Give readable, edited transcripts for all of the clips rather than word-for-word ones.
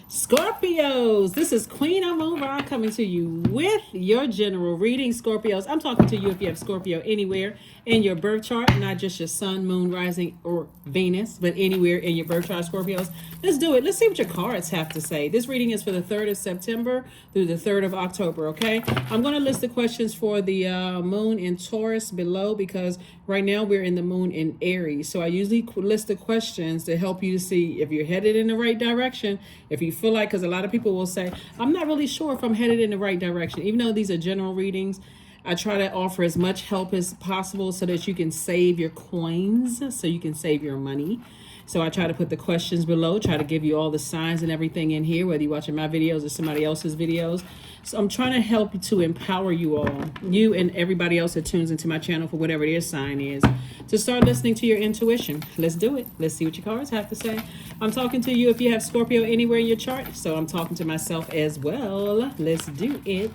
Scorpios, this is Queen Amun Ra coming to you with your general reading. Scorpios, I'm talking to you if you have Scorpio anywhere in your birth chart, not just your sun, moon, rising, or Venus, but anywhere in your birth chart, Scorpios. Let's do it. Let's see what your cards have to say. This reading is for the 3rd of September through the 3rd of October, okay? I'm going to list the questions for the moon in Taurus below because right now we're in the moon in Aries. So I usually list the questions to help you to see if you're headed in the right direction. If you feel like, because a lot of people will say, I'm not really sure if I'm headed in the right direction. Even though these are general readings, I try to offer as much help as possible so that you can save your coins, so you can save your money. So I try to put the questions below, try to give you all the signs and everything in here, whether you're watching my videos or somebody else's videos. So I'm trying to help you to empower you all, you and everybody else that tunes into my channel for whatever their sign is, to start listening to your intuition. Let's do it. Let's see what your cards have to say. I'm talking to you if you have Scorpio anywhere in your chart, so I'm talking to myself as well. Let's do it.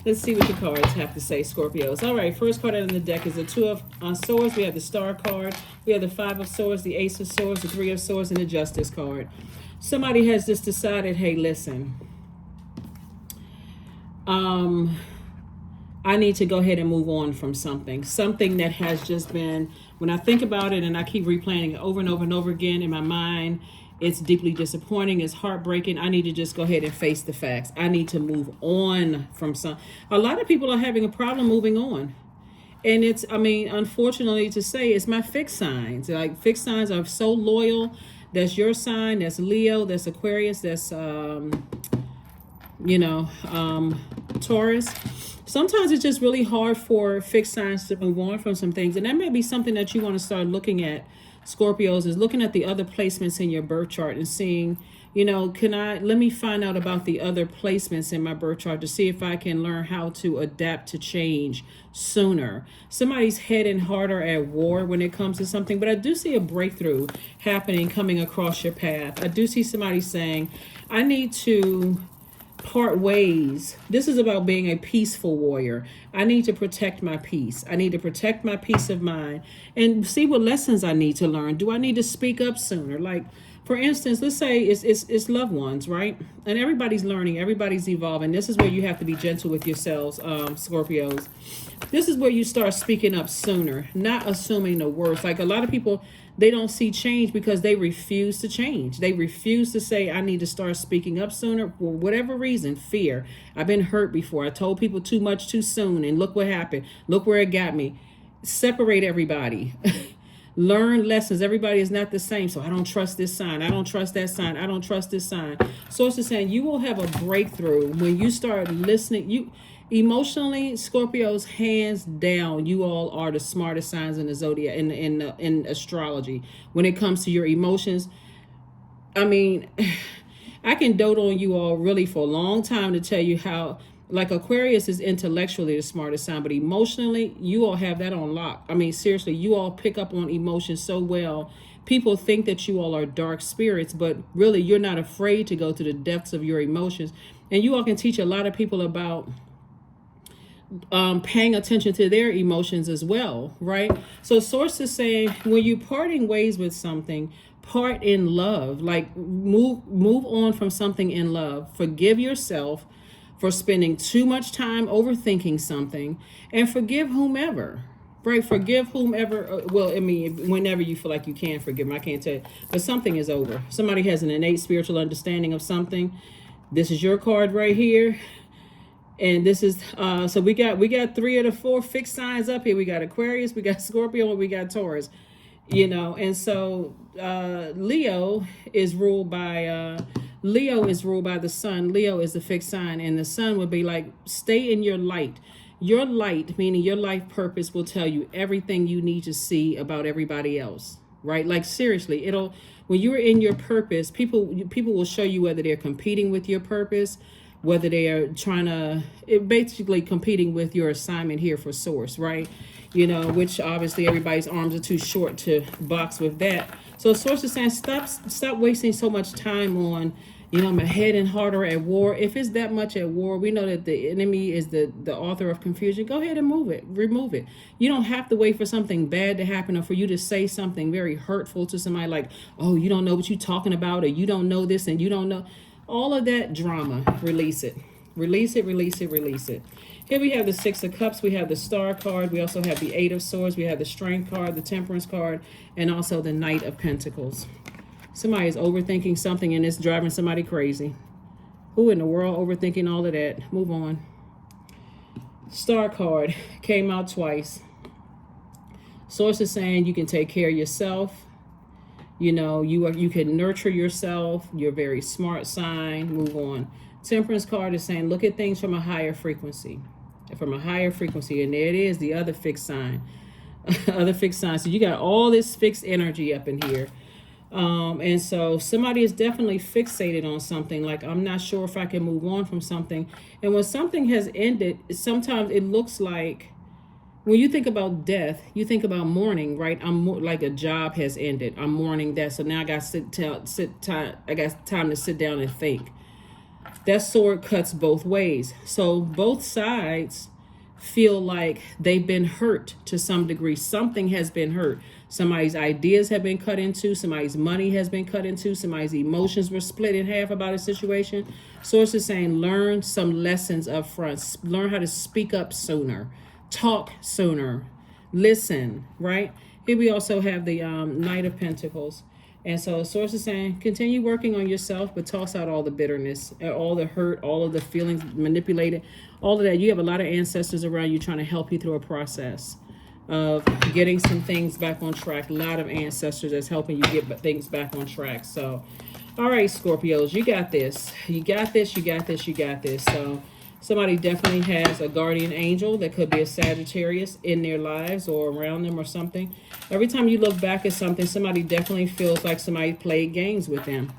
Let's see what your cards have to say, Scorpios. All right, first card out of the deck is the 2 of Swords. We have the Star card. We have the 5 of Swords, the Ace of Swords, the 3 of Swords, and the Justice card. Somebody has just decided, hey, listen, I need to go ahead and move on from something that has just been, when I think about it and I keep replaying it over and over and over again in my mind, it's deeply disappointing. It's heartbreaking. I need to just go ahead and face the facts. I need to move on from some. A lot of people are having a problem moving on. And it's, I mean, unfortunately to say, it's my fixed signs. Like, fixed signs are so loyal. That's your sign. That's Leo. That's Aquarius. That's, Taurus. Sometimes it's just really hard for fixed signs to move on from some things. And that may be something that you want to start looking at, Scorpios, is looking at the other placements in your birth chart and seeing, let me find out about the other placements in my birth chart to see if I can learn how to adapt to change sooner. Somebody's heading harder at war when it comes to something, but I do see a breakthrough happening, coming across your path. I do see somebody saying, I need to part ways. This is about being a peaceful warrior. I need to protect my peace. I need to protect my peace of mind and see what lessons I need to learn. Do I need to speak up sooner? Like, for instance, let's say it's loved ones, right? And everybody's learning, everybody's evolving. This is where you have to be gentle with yourselves, Scorpios. This is where you start speaking up sooner, not assuming the worst. Like, a lot of people, they don't see change because they refuse to change. They refuse to say, I need to start speaking up sooner for whatever reason. Fear. I've been hurt before. I told people too much too soon, and look what happened. Look where it got me. Separate everybody. Learn lessons. Everybody is not the same. So I don't trust this sign. I don't trust that sign. I don't trust this sign. So it's just saying you will have a breakthrough when you start listening. You emotionally, Scorpios, hands down, you all are the smartest signs in the zodiac, in astrology. When it comes to your emotions, I mean, I can dote on you all really for a long time to tell you how, like, Aquarius is intellectually the smartest sign, but emotionally, you all have that on lock. I mean, seriously, you all pick up on emotions so well. People think that you all are dark spirits, but really, you're not afraid to go to the depths of your emotions. And you all can teach a lot of people about paying attention to their emotions as well, right? So source is saying, when you're parting ways with something, part in love. Like, move on from something in love. Forgive yourself for spending too much time overthinking something, and forgive whomever, right? Forgive whomever. Well, I mean, whenever you feel like you can forgive them. I can't tell you, but something is over. Somebody has an innate spiritual understanding of something. This is your card right here. And this is, so we got 3 of the 4 fixed signs up here. We got Aquarius, we got Scorpio, and we got Taurus, and so Leo is ruled by the sun. Leo is the fixed sign, and the sun would be like, stay in your light. Your light, meaning your life purpose, will tell you everything you need to see about everybody else, right? Like, seriously, when you're in your purpose, people will show you whether they're competing with your purpose, whether they are basically competing with your assignment here for source, right? Which obviously everybody's arms are too short to box with that. So source is saying, stop wasting so much time on, I'm heading harder at war. If it's that much at war, we know that the enemy is the author of confusion. Go ahead and remove it. You don't have to wait for something bad to happen or for you to say something very hurtful to somebody like, oh, you don't know what you're talking about, or you don't know this and you don't know. All of that drama, release it. Release it, release it, release it. Here we have the Six of Cups. We have the Star card. We also have the Eight of Swords. We have the Strength card, the Temperance card, and also the Knight of Pentacles. Somebody is overthinking something and it's driving somebody crazy. Who in the world overthinking all of that? Move on. Star card came out twice. Source is saying you can take care of yourself. You know, you can nurture yourself. You're a very smart sign. Move on. Temperance card is saying look at things from a higher frequency. From a higher frequency. And there it is, the other fixed sign. Other fixed sign. So you got all this fixed energy up in here. And so somebody is definitely fixated on something. Like, I'm not sure if I can move on from something. And when something has ended, sometimes it looks like, when you think about death, you think about mourning, right? Like a job has ended. I'm mourning that. So now I got time to sit down and think. That sword cuts both ways. So both sides feel like they've been hurt to some degree. Something has been hurt. Somebody's ideas have been cut into. Somebody's money has been cut into. Somebody's emotions were split in half about a situation. Source is saying learn some lessons up front. Learn how to speak up sooner. Talk sooner. Listen, right? Here we also have the Knight of Pentacles. And so Source is saying continue working on yourself, but toss out all the bitterness, all the hurt, all of the feelings manipulated, all of that. You have a lot of ancestors around you trying to help you through a process of getting some things back on track. A lot of ancestors that's helping you get things back on track. So, all right, Scorpios, you got this. You got this, you got this, you got this. So somebody definitely has a guardian angel that could be a Sagittarius in their lives or around them or something. Every time you look back at something, somebody definitely feels like somebody played games with them.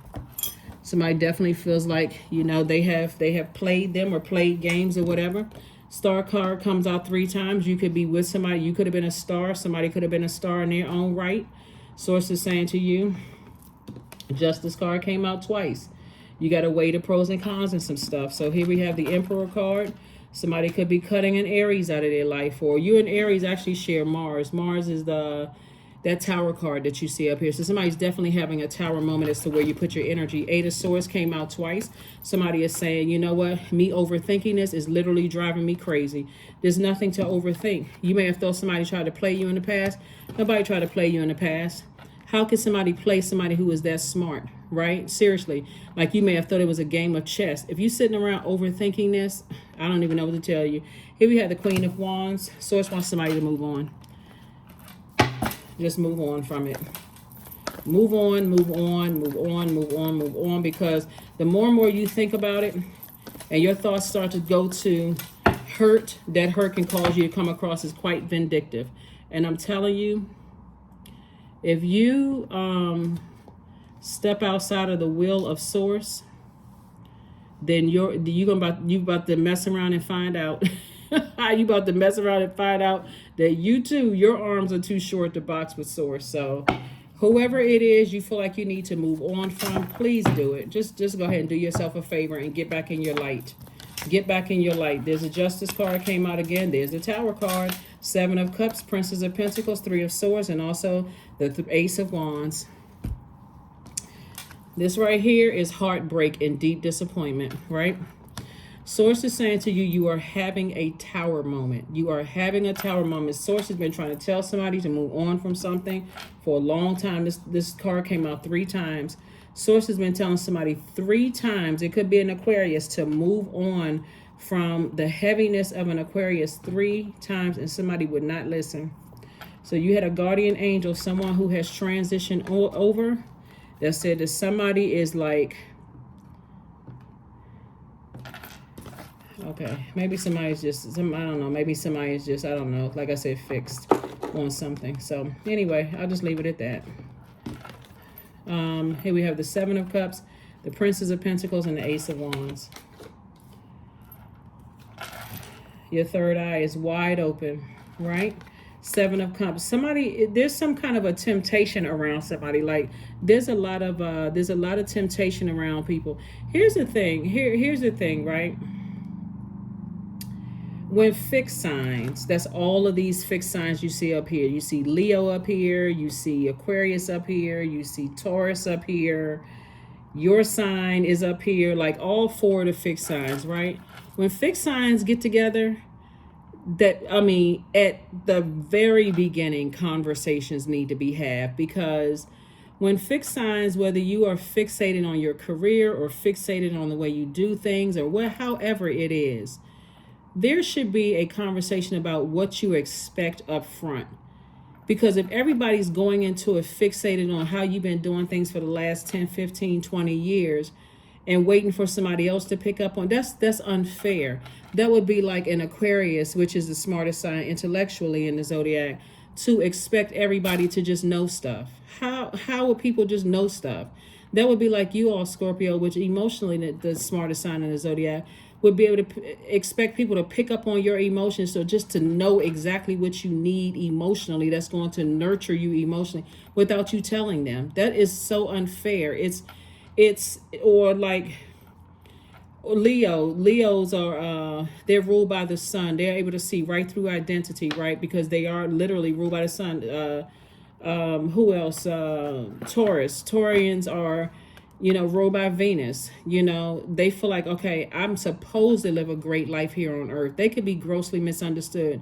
Somebody definitely feels like, you know, they have played them or played games or whatever. Star card comes out 3 times. You could be with somebody. You could have been a star. Somebody could have been a star in their own right. Source is saying to you, Justice card came out twice. You got to weigh the pros and cons and some stuff. So here we have the Emperor card. Somebody could be cutting an Aries out of their life, or you and Aries actually share Mars. Mars is that Tower card that you see up here. So somebody's definitely having a Tower moment as to where you put your energy. Eight of Swords came out twice. Somebody is saying, you know what? Me overthinking this is literally driving me crazy. There's nothing to overthink. You may have thought somebody tried to play you in the past. Nobody tried to play you in the past. How can somebody play somebody who is that smart, right? Seriously. Like you may have thought it was a game of chess. If you're sitting around overthinking this, I don't even know what to tell you. Here we have the Queen of Wands. Source wants somebody to move on. Just move on from it. Move on, move on, move on, move on, move on. Because the more and more you think about it and your thoughts start to go to hurt, that hurt can cause you to come across as quite vindictive. And I'm telling you, if you step outside of the will of Source, then you about to mess around and find out. You about to mess around and find out that you too, your arms are too short to box with Source. So whoever it is you feel like you need to move on from, please do it. Just go ahead and do yourself a favor and get back in your light. Get back in your light. There's a Justice card came out again. There's the Tower card. 7 of Cups, Princess of Pentacles, 3 of Swords, and also the Ace of Wands. This right here is heartbreak and deep disappointment, right? Source is saying to you, you are having a Tower moment. You are having a Tower moment. Source has been trying to tell somebody to move on from something for a long time. This card came out 3 times. Source has been telling somebody 3 times, it could be an Aquarius, to move on from the heaviness of an Aquarius 3 times, and somebody would not listen. So you had a guardian angel, someone who has transitioned over, that said that somebody is like, okay, maybe somebody's just, I don't know, maybe somebody is just, I don't know, like I said, fixed on something. So anyway, I'll just leave it at that. Here we have the 7 of Cups, the Princess of Pentacles, and the Ace of Wands. Your third eye is wide open, right? 7 of Cups. Somebody, there's some kind of a temptation around somebody. Like there's a lot of temptation around people. Here's the thing. Here's the thing, right? When fixed signs, that's all of these fixed signs you see up here. You see Leo up here. You see Aquarius up here. You see Taurus up here. Your sign is up here, like all four of the fixed signs, right? When fixed signs get together, at the very beginning, conversations need to be had, because when fixed signs, whether you are fixated on your career or fixated on the way you do things or however it is, there should be a conversation about what you expect up front. Because if everybody's going into it fixated on how you've been doing things for the last 10, 15, 20 years and waiting for somebody else to pick up on, that's unfair. That would be like an Aquarius, which is the smartest sign intellectually in the zodiac, to expect everybody to just know stuff. How would people just know stuff? That would be like you all, Scorpio, which emotionally the smartest sign in the zodiac, would be able to expect people to pick up on your emotions. So just to know exactly what you need emotionally, that's going to nurture you emotionally without you telling them. That is so unfair. Or like Leos are they're ruled by the sun. They're able to see right through identity, right? Because they are literally ruled by the sun. Who else? Taurians are, ruled by Venus. They feel like, okay, I'm supposed to live a great life here on earth. They could be grossly misunderstood.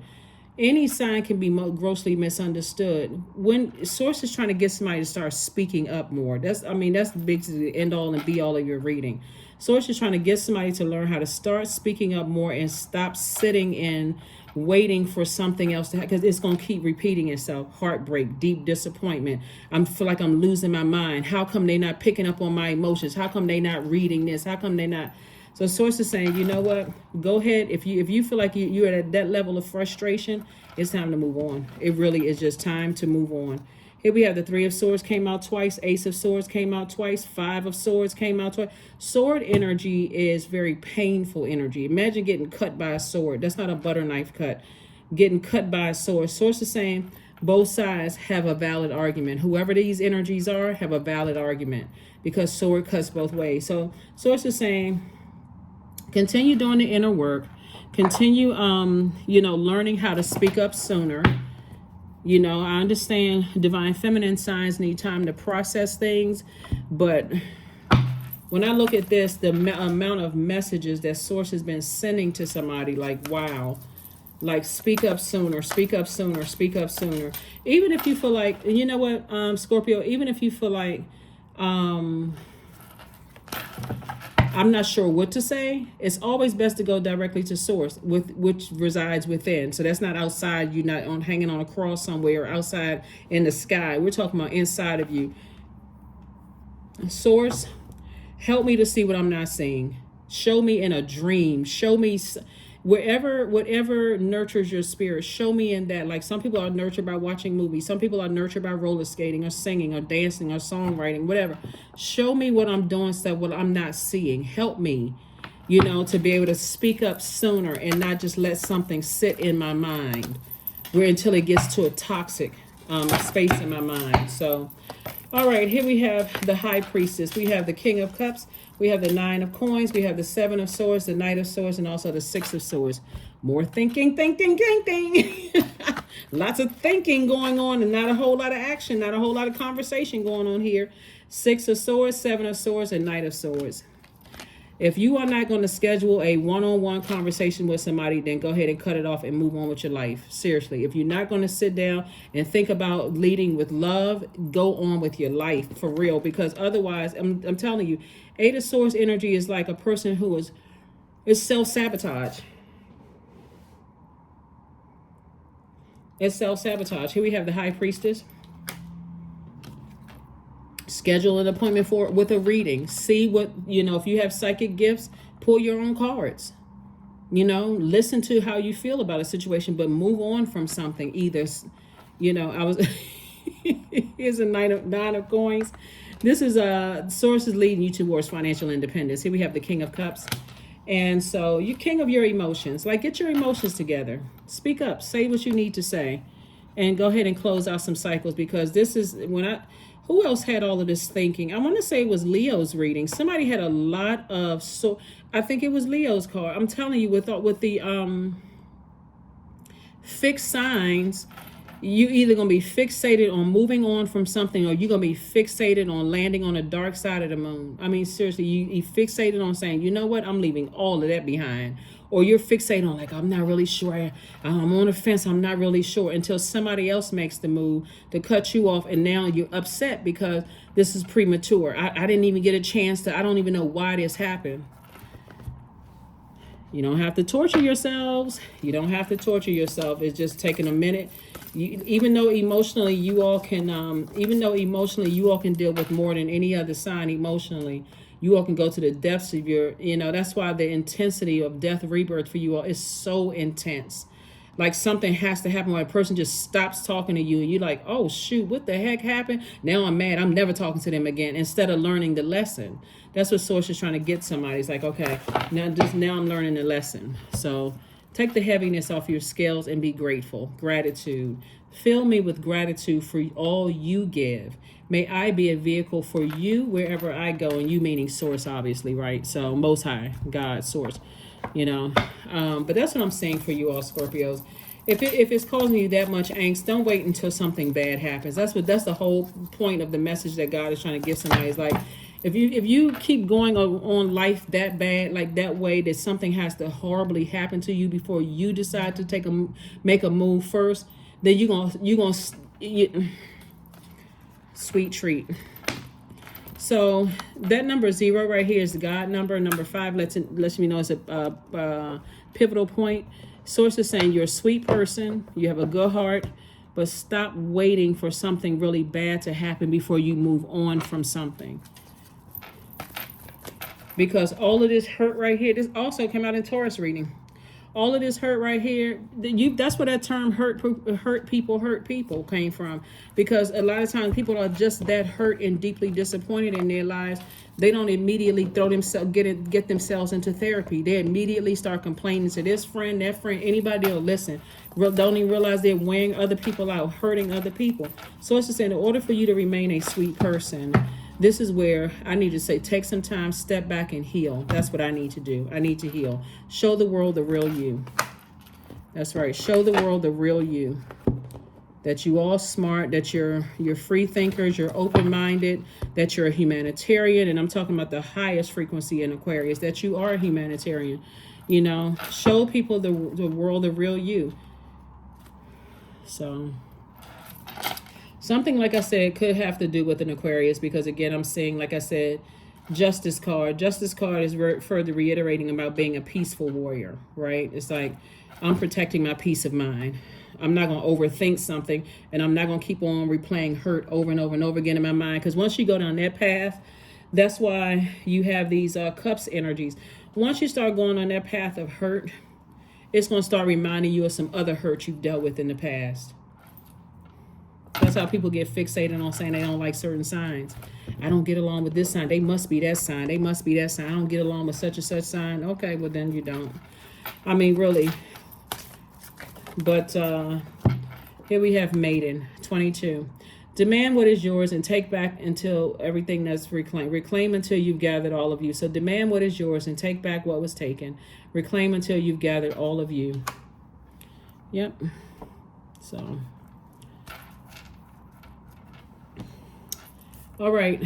Any sign can be grossly misunderstood. When source is trying to get somebody to start speaking up more, that's basically the end all and be all of your reading. Source is trying to get somebody to learn how to start speaking up more and stop sitting and waiting for something else to happen, because it's going to keep repeating itself. Heartbreak, deep disappointment. I feel like I'm losing my mind. How come they not picking up on my emotions? How come they not reading this? How come they not? So source is saying, you know what? Go ahead. If you feel like you're at that level of frustration, it's time to move on. It really is just time to move on. Here we have the Three of Swords came out twice. Ace of Swords came out twice. Five of Swords came out twice. Sword energy is very painful energy. Imagine getting cut by a sword. That's not a butter knife cut. Getting cut by a sword. Source is saying both sides have a valid argument. Whoever these energies are have a valid argument, because sword cuts both ways. So source is saying continue doing the inner work. Continue, learning how to speak up sooner. I understand divine feminine signs need time to process things, but when I look at this, the amount of messages that source has been sending to somebody, like, wow, like, speak up sooner, speak up sooner, speak up sooner. Even if you feel like, and you know what, Scorpio, even if you feel like, I'm not sure what to say, it's always best to go directly to source, which resides within. So that's not outside. You're not hanging on a cross somewhere or outside in the sky. We're talking about inside of you. Source, help me to see what I'm not seeing. Show me in a dream. Show me whatever nurtures your spirit. Show me in that. Like, some people are nurtured by watching movies. Some people are nurtured by roller skating or singing or dancing or songwriting, whatever. Show me what I'm doing, stuff, what I'm not seeing. Help me, to be able to speak up sooner and not just let something sit in my mind until it gets to a toxic space in my mind. So, all right, here we have the High Priestess. We have the King of Cups. We have the Nine of Coins. We have the Seven of Swords, the Knight of Swords, and also the Six of Swords. More thinking. Lots of thinking going on and not a whole lot of action, not a whole lot of conversation going on here. Six of Swords, Seven of Swords, and Knight of Swords. If you are not going to schedule a one-on-one conversation with somebody, then go ahead and cut it off and move on with your life. Seriously, if you're not going to sit down and think about leading with love, go on with your life for real. Because otherwise, I'm telling you, Eight of Swords energy is like a person who is self-sabotage. It's self-sabotage. Here we have the High Priestess. Schedule an appointment with a reading. See what, if you have psychic gifts, pull your own cards. Listen to how you feel about a situation, but move on from something. Either, here's a nine of coins. This is sources leading you towards financial independence. Here we have the King of Cups. And so you're king of your emotions. Like, get your emotions together. Speak up. Say what you need to say. And go ahead and close out some cycles, because this is who else had all of this thinking? I want to say it was Leo's reading. Somebody had a lot of, I think it was Leo's card. I'm telling you, with the fixed signs, You either going to be fixated on moving on from something, or you're going to be fixated on landing on the dark side of the moon. I mean, seriously, you fixated on saying, you know what, I'm leaving all of that behind. Or you're fixated on, like, I'm not really sure. I'm on the fence. I'm not really sure, until somebody else makes the move to cut you off. And now you're upset because this is premature. I didn't even get a chance to, I don't even know why this happened. You don't have to torture yourselves. You don't have to torture yourself. It's just taking a minute. Even though emotionally you all can deal with more than any other sign emotionally, you all can go to the depths of your, that's why the intensity of death rebirth for you all is so intense. Like something has to happen where a person just stops talking to you and you're like, oh shoot, what the heck happened? Now I'm mad. I'm never talking to them again, instead of learning the lesson. That's what Source is trying to get somebody. It's like, okay, now I'm learning the lesson. So take the heaviness off your scales and be grateful. Gratitude. Fill me with gratitude for all you give. May I be a vehicle for you wherever I go. And you meaning Source, obviously, right? So Most High, God, Source. But that's what I'm saying for you all, Scorpios. If it's causing you that much angst, don't wait until something bad happens. That's the whole point of the message that God is trying to give somebody. Is like, if you keep going on life that bad, like that way, that something has to horribly happen to you before you decide to make a move first, then you're gonna sweet treat. So that number 0 right here is the God number. Number 5 lets me know it's a pivotal point. Source is saying you're a sweet person. You have a good heart, but stop waiting for something really bad to happen before you move on from something. Because all of this hurt right here, this also came out in Taurus reading. All of this hurt right here, that's where that term hurt people came from. Because a lot of times people are just that hurt and deeply disappointed in their lives. They don't immediately get themselves into therapy. They immediately start complaining to this friend, that friend, anybody that'll listen. Don't even realize they're wearing other people out, hurting other people. So it's just saying, in order for you to remain a sweet person, this is where I need to say, take some time, step back and heal. That's what I need to do. I need to heal. Show the world the real you. That's right. Show the world the real you. That you all smart, that you're free thinkers, you're open-minded, that you're a humanitarian. And I'm talking about the highest frequency in Aquarius, that you are a humanitarian. Show people the world the real you. So something, like I said, could have to do with an Aquarius, because again, I'm seeing, like I said, Justice card. Justice card is further reiterating about being a peaceful warrior, right? It's like, I'm protecting my peace of mind. I'm not going to overthink something, and I'm not going to keep on replaying hurt over and over and over again in my mind, because once you go down that path, that's why you have these cups energies. Once you start going on that path of hurt, it's going to start reminding you of some other hurt you've dealt with in the past. That's how people get fixated on saying they don't like certain signs. I don't get along with this sign. They must be that sign. They must be that sign. I don't get along with such and such sign. Okay, well then you don't. I mean, really. But here we have Maiden, 22. Demand what is yours and take back until everything that's reclaimed. Reclaim until you've gathered all of you. So demand what is yours and take back what was taken. Reclaim until you've gathered all of you. Yep. So... all right.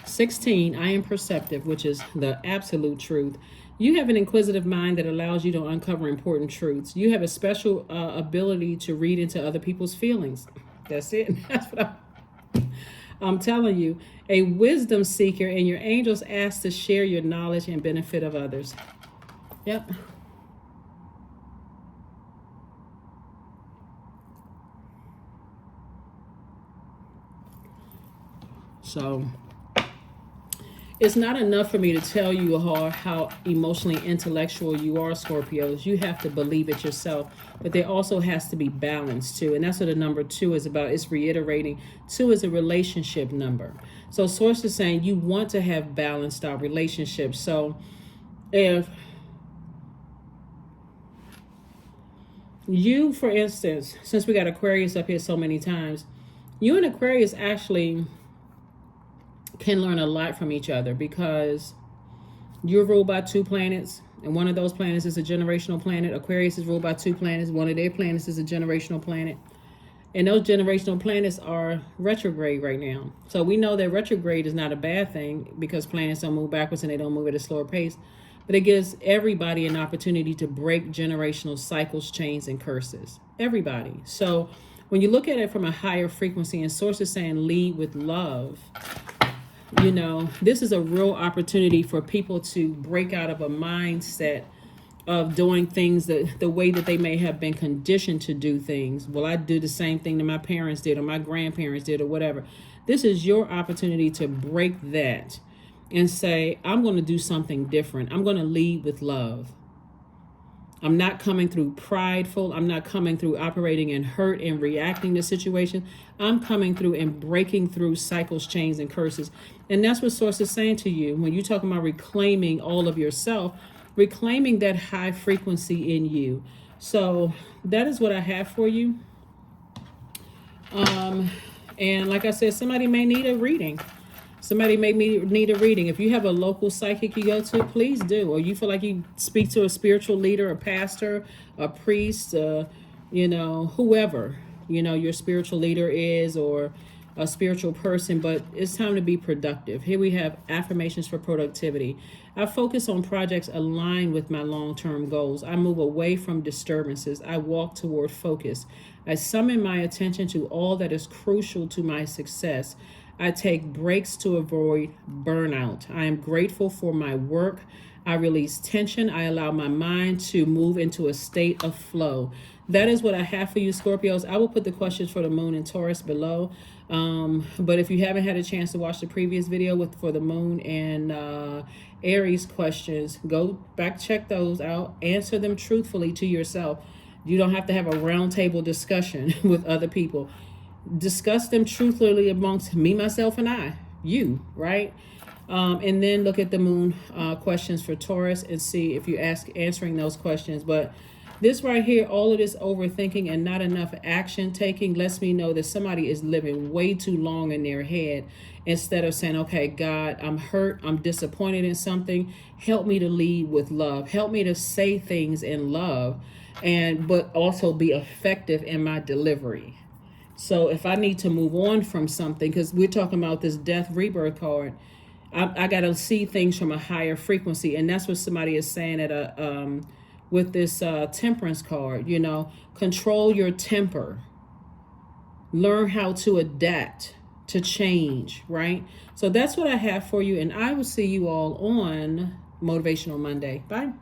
16, I am perceptive, which is the absolute truth. You have an inquisitive mind that allows you to uncover important truths. You have a special ability to read into other people's feelings. That's it. That's what I'm telling you. A wisdom seeker, and your angels ask to share your knowledge and benefit of others. Yep. So it's not enough for me to tell you how emotionally intellectual you are, Scorpios. You have to believe it yourself. But there also has to be balance, too. And that's what the number 2 is about. It's reiterating. 2 is a relationship number. So Source is saying you want to have balanced our relationships. So if you, for instance, since we got Aquarius up here so many times, you and Aquarius actually can learn a lot from each other, because you're ruled by 2 planets, and one of those planets is a generational planet. Aquarius is ruled by 2 planets. One of their planets is a generational planet. And those generational planets are retrograde right now. So we know that retrograde is not a bad thing, because planets don't move backwards and they don't move at a slower pace. But it gives everybody an opportunity to break generational cycles, chains, and curses. Everybody. So when you look at it from a higher frequency, and Source is saying lead with love, you know, this is a real opportunity for people to break out of a mindset of doing things the way that they may have been conditioned to do things. Well, I do the same thing that my parents did or my grandparents did or whatever. This is your opportunity to break that and say, I'm going to do something different. I'm going to lead with love. I'm not coming through prideful. I'm not coming through operating in hurt and reacting to situations. I'm coming through and breaking through cycles, chains, and curses. And that's what Source is saying to you. When you're talking about reclaiming all of yourself, reclaiming that high frequency in you. So that is what I have for you. And like I said, somebody may need a reading. Somebody may need a reading. If you have a local psychic you go to, please do. Or you feel like you speak to a spiritual leader, a pastor, a priest, you know, whoever, you know, your spiritual leader is, or a spiritual person. But it's time to be productive. Here we have affirmations for productivity. I focus on projects aligned with my long-term goals. I move away from disturbances. I walk toward focus. I summon my attention to all that is crucial to my success. I take breaks to avoid burnout. I am grateful for my work. I release tension. I allow my mind to move into a state of flow. That is what I have for you, Scorpios. I will put the questions for the moon and Taurus below. But if you haven't had a chance to watch the previous video for the moon and Aries questions, go back, check those out, answer them truthfully to yourself. You don't have to have a roundtable discussion with other people. Discuss them truthfully amongst me, myself, and I, you, right? And then look at the moon questions for Taurus and see if you're answering those questions. But this right here, all of this overthinking and not enough action taking lets me know that somebody is living way too long in their head, instead of saying, okay, God, I'm hurt, I'm disappointed in something. Help me to lead with love. Help me to say things in love, but also be effective in my delivery. So if I need to move on from something, because we're talking about this death rebirth card, I got to see things from a higher frequency. And that's what somebody is saying with this temperance card, you know, control your temper, learn how to adapt to change, right? So that's what I have for you. And I will see you all on Motivational Monday. Bye.